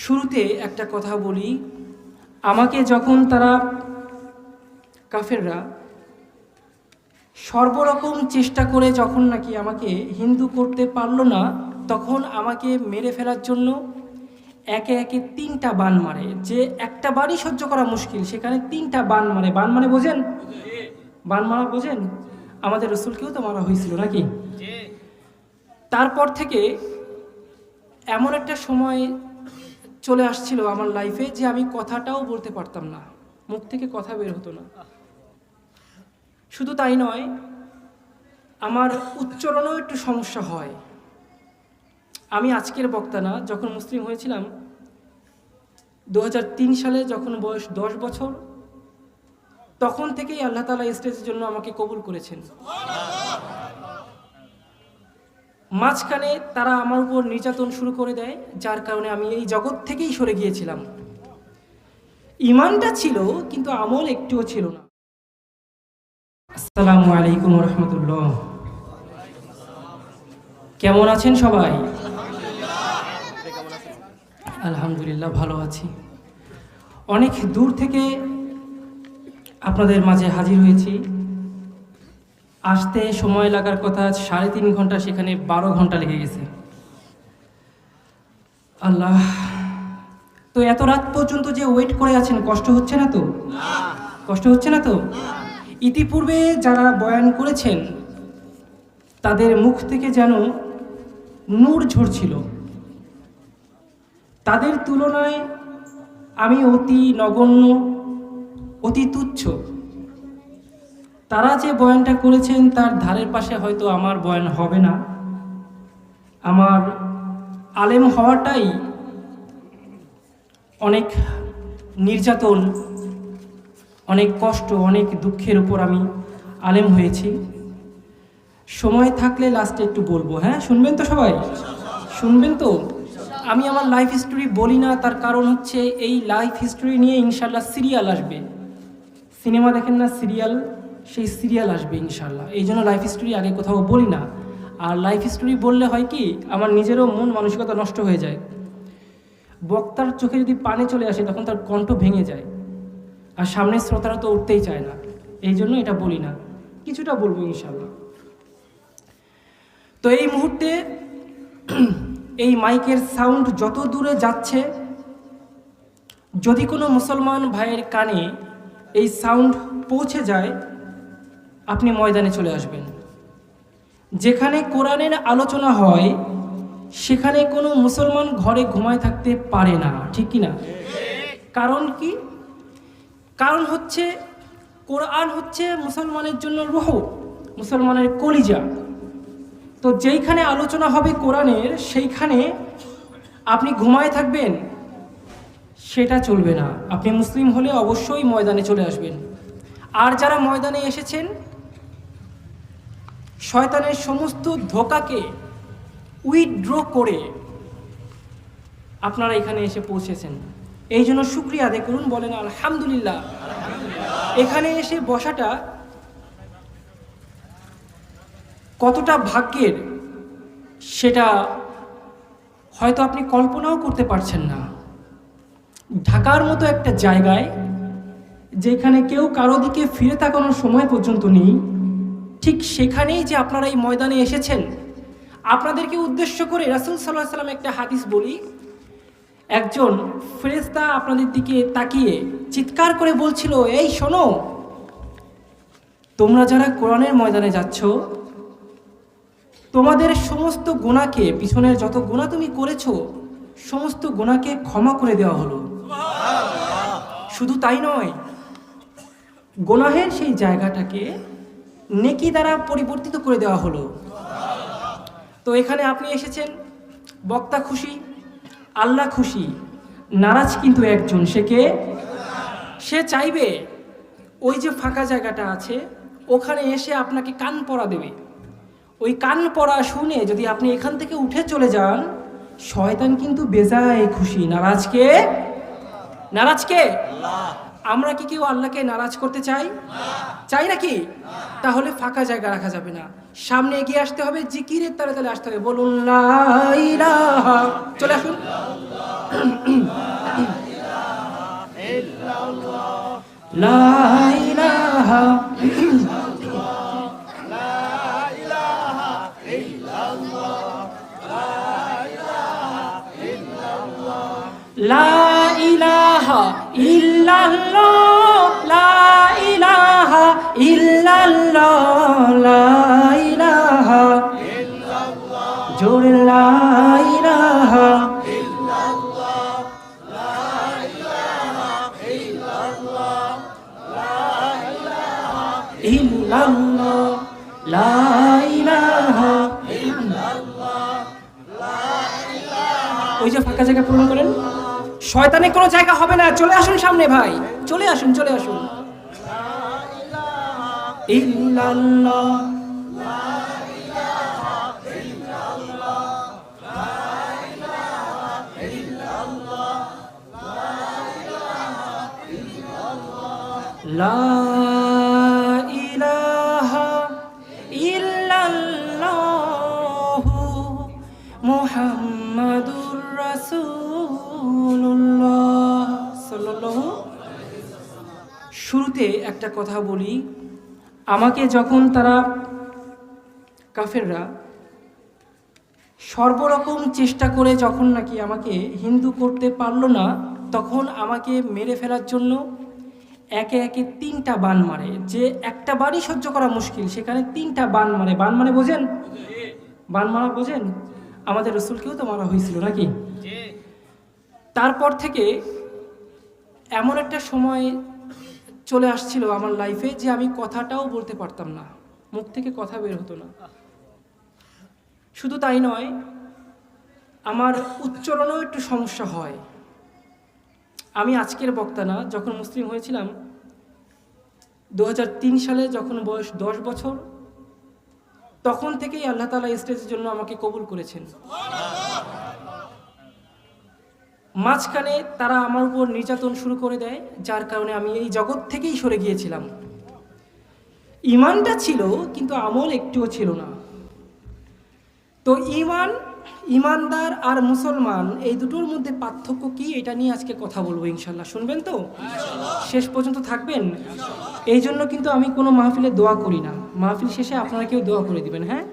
শুরুতে একটা কথা বলি, আমাকে যখন তারা কাফেররা সর্বরকম চেষ্টা করে যখন নাকি আমাকে হিন্দু করতে পারল না, তখন আমাকে মেরে ফেলার জন্য একে একে 3টা বান মারে। যে একটা বানই সহ্য করা মুশকিল, সেখানে 3টা বান মারে। বান মানে বোঝেন? বান মারা বোঝেন? আমাদের রসুলকেও তো মারা হয়েছিল নাকি? তারপর থেকে এমন একটা সময় চলে আসছিল আমার লাইফে যে আমি কথাটাও বলতে পারতাম না, মুখ থেকে কথা বের হতো না। শুধু তাই নয়, আমার উচ্চারণেও একটু সমস্যা হয়। আমি আজকের বক্তা না, যখন মুসলিম হয়েছিলাম 2003 সালে, যখন বয়স 10 বছর, তখন থেকেই আল্লাহ তাআলা স্টেজের জন্য আমাকে কবুল করেছেন। মাঝখানে তারা আমার উপর নির্যাতন শুরু করে দেয়, যার কারণে আমি এই জগৎ থেকেই সরে গিয়েছিলাম। ঈমানটা ছিল কিন্তু আমল একটুও ছিল না। আসসালামু আলাইকুম ওয়া রাহমাতুল্লাহ। কেমন আছেন সবাই? আলহামদুলিল্লাহ ভালো আছি। অনেক দূর থেকে আপনাদের মাঝে হাজির হয়েছি। আসতে সময় লাগার কথা 3.5 ঘন্টা, সেখানে 12 ঘন্টা লেগে গেছে। আল্লাহ, তো এত রাত পর্যন্ত যে ওয়েট করে আছেন, কষ্ট হচ্ছে না তো? কষ্ট হচ্ছে না তো? ইতিপূর্বে যারা বয়ান করেছেন তাদের মুখ থেকে যেন নূর ঝরছিল। তাদের তুলনায় আমি অতি নগণ্য, অতি তুচ্ছ। তারা যে বয়ানটা করেছেন তার ধারের পাশে হয়তো আমার বয়ান হবে না। আমার আলেম হওয়াটাই অনেক নির্যাতন, অনেক কষ্ট, অনেক দুঃখের উপর আমি আলেম হয়েছি। সময় থাকলে লাস্টে একটু বলবো, হ্যাঁ? শুনবেন তো সবাই? শুনবেন তো? আমি আমার লাইফ হিস্টোরি বলি না, তার কারণ হচ্ছে এই লাইফ হিস্টোরি নিয়ে ইনশাল্লাহ সিরিয়াল আসবে। সিনেমা দেখেন না সিরিয়াল, সেই সিরিয়াল আসবে ইনশাল্লাহ। এই জন্য লাইফ হিস্টোরি আগে কোথাও বলি না। আর লাইফ হিস্টোরি বললে হয় কি, আমার নিজেরও মন মানসিকতা নষ্ট হয়ে যায়। বক্তার চোখে যদি পানি চলে আসে তখন তার কণ্ঠ ভেঙে যায়, আর সামনের শ্রোতারা তো উঠতেই চায় না। এই জন্য এটা বলি না, কিছুটা বলবো ইনশাল্লাহ। তো এই মুহূর্তে এই মাইকের সাউন্ড যত দূরে যাচ্ছে, যদি কোনো মুসলমান ভাইয়ের কানে এই সাউন্ড পৌঁছে যায়, আপনি ময়দানে চলে আসবেন। যেখানে কোরআনের আলোচনা হয় সেখানে কোনো মুসলমান ঘরে ঘুমায় থাকতে পারে না, ঠিক কি না? কারণ কি? কারণ হচ্ছে কোরআন হচ্ছে মুসলমানের জন্য রূহ, মুসলমানের কলিজা। তো যেইখানে আলোচনা হবে কোরআনের, সেইখানে আপনি ঘুমায় থাকবেন, সেটা চলবে না। আপনি মুসলিম হলে অবশ্যই ময়দানে চলে আসবেন। আর যারা ময়দানে এসেছেন, শয়তানের সমস্ত ধোঁকাকে উইথড্র করে আপনারা এখানে এসে পৌঁছেছেন। এই জন্য শুকরিয়া আদায় করুন, বলেন আলহামদুলিল্লাহ। এখানে এসে বসাটা কতটা ভাগ্যের, সেটা হয়তো আপনি কল্পনাও করতে পারছেন না। ঢাকার মতো একটা জায়গায়, যেখানে কেউ কারো দিকে ফিরে তাকানোর সময় পর্যন্ত নেই, ঠিক সেখানেই যে আপনারা এই ময়দানে এসেছেন। আপনাদেরকে উদ্দেশ্য করে রাসূল সাল্লাল্লাহু আলাইহি ওয়াসাল্লাম একটা হাদিস বলি। একজন ফেরেশতা আপনাদের দিকে তাকিয়ে চিৎকার করে বলছিল, এই শোনো, তোমরা যারা কোরআনের ময়দানে যাচ্ছ, তোমাদের সমস্ত গুনাহকে, পিছনের যত গুনাহ তুমি করেছো, সমস্ত গুনাহকে ক্ষমা করে দেওয়া হলো। শুধু তাই নয়, গুনাহের সেই জায়গাটাকে নেকি দ্বারা পরিবর্তিত করে দেওয়া হলো। তো এখানে আপনি এসেছেন, বক্তা খুশি, আল্লাহ খুশি, নারাজ কিন্তু একজন। সে কে? সে চাইবে ওই যে ফাঁকা জায়গাটা আছে, ওখানে এসে আপনাকে কান পড়া দেবে। ওই কান পড়া শুনে যদি আপনি এখান থেকে উঠে চলে যান, শয়তান কিন্তু বেজায় খুশি। নারাজকে? নারাজকে? আমরা কি কেউ আল্লাহকে নারাজ করতে চাই? চাই নাকি? তাহলে ফাঁকা জায়গা রাখা যাবে না, সামনে এগিয়ে আসতে হবে, জিকিরের তালে তালে আসতে হবে। বলুন লা ইলাহা, চলে আসুন। লা ইলাহা লা ইলাহা ইল্লাল্লাহ লা ইলাহা ইল্লাল্লাহ লা ইলাহা ইল্লাল্লাহ জোরে লা ইলাহা ইল্লাল্লাহ লা ইলাহা ইল্লাল্লাহ লা ইলাহা ইল্লাল্লাহ লা ইলাহা ইল্লাল্লাহ লা ইলাহা। ওই যে ফাঁকা জায়গা পূরণ করেন, শয়তানের কোনো জায়গা হবে না। চলে আসুন সামনে ভাই, চলে আসুন, চলে আসুন। ইল্লাল্লাহ লা ইলাহা ইল্লাল্লাহু মুহাম্মাদুর রাসূলুল্লাহ সাল্লাল্লাহু। শুরুতে একটা কথা বলি, আমাকে যখন তারা কাফেররা সর্বরকম চেষ্টা করে যখন নাকি আমাকে হিন্দু করতে পারলো না, তখন আমাকে মেরে ফেলার জন্য একে একে 3টা বান মারে। যে একটা বানই সহ্য করা মুশকিল, সেখানে 3টা বান মারে। বান মানে বোঝেন? বান মারা বোঝেন? আমাদের রসুলকেও তো মারা হয়েছিল নাকি? তারপর থেকে এমন একটা সময় চলে আসছিল আমার লাইফে যে আমি কথাটাও বলতে পারতাম না, মুখ থেকে কথা বের হতো না। শুধু তাই নয়, আমার উচ্চারণেও একটু সমস্যা হয়। আমি আজকের বক্তা না, যখন মুসলিম হয়েছিলাম 2003 সালে, যখন বয়স 10 বছর, তখন থেকেই আল্লাহ তাআলা স্টেজের জন্য আমাকে কবুল করেছেন। মাঝখানে তারা আমার উপর নির্যাতন শুরু করে দেয়, যার কারণে আমি এই জগৎ থেকেই সরে গিয়েছিলাম। ঈমানটা ছিল কিন্তু আমল একটুও ছিল না। তো ঈমানদার আর মুসলমান এই দুটোর মধ্যে পার্থক্য কি, এটা নিয়ে আজকে কথা বলবো ইনশাল্লাহ। শুনবেন তো? শেষ পর্যন্ত থাকবেন। এই জন্য কিন্তু আমি কোনো মাহফিলে দোয়া করি না, মাহফিল শেষে আপনারা কেউ দোয়া করে দিবেন, হ্যাঁ?